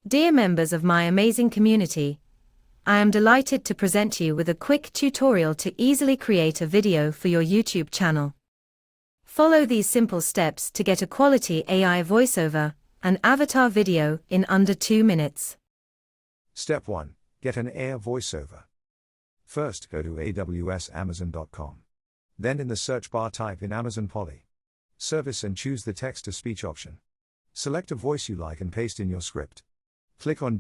Dear members of my amazing community, I am delighted to present you with a quick tutorial to easily create a video for your YouTube channel. Follow these simple steps to get a quality AI voiceover and avatar video in under 2 minutes. Step 1. Get an AI voiceover. First, go to amazon.com. Then in the search bar type in Amazon Poly Service and choose the text-to-speech option. Select a voice you like and paste in your script. Click on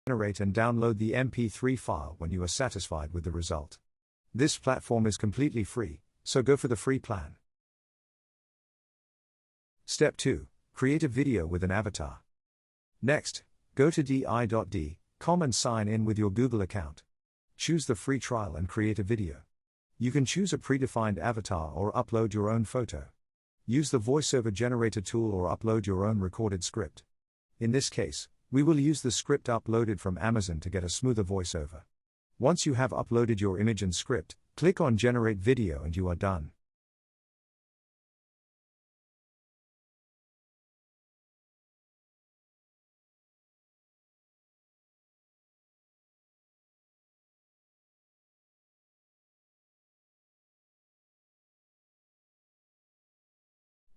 Generate and download the MP3 file when you are satisfied with the result. This platform is completely free, so go for the free plan. Step 2. Create a video with an avatar. Next, go to di.com and sign in with your Google account. Choose the free trial and create a video. You can choose a predefined avatar or upload your own photo. Use the voiceover generator tool or upload your own recorded script. In this case, we will use the script uploaded from Amazon to get a smoother voiceover. Once you have uploaded your image and script, click on Generate Video and you are done.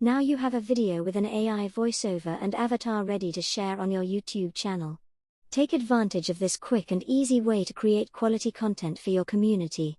Now you have a video with an AI voiceover and avatar ready to share on your YouTube channel. Take advantage of this quick and easy way to create quality content for your community.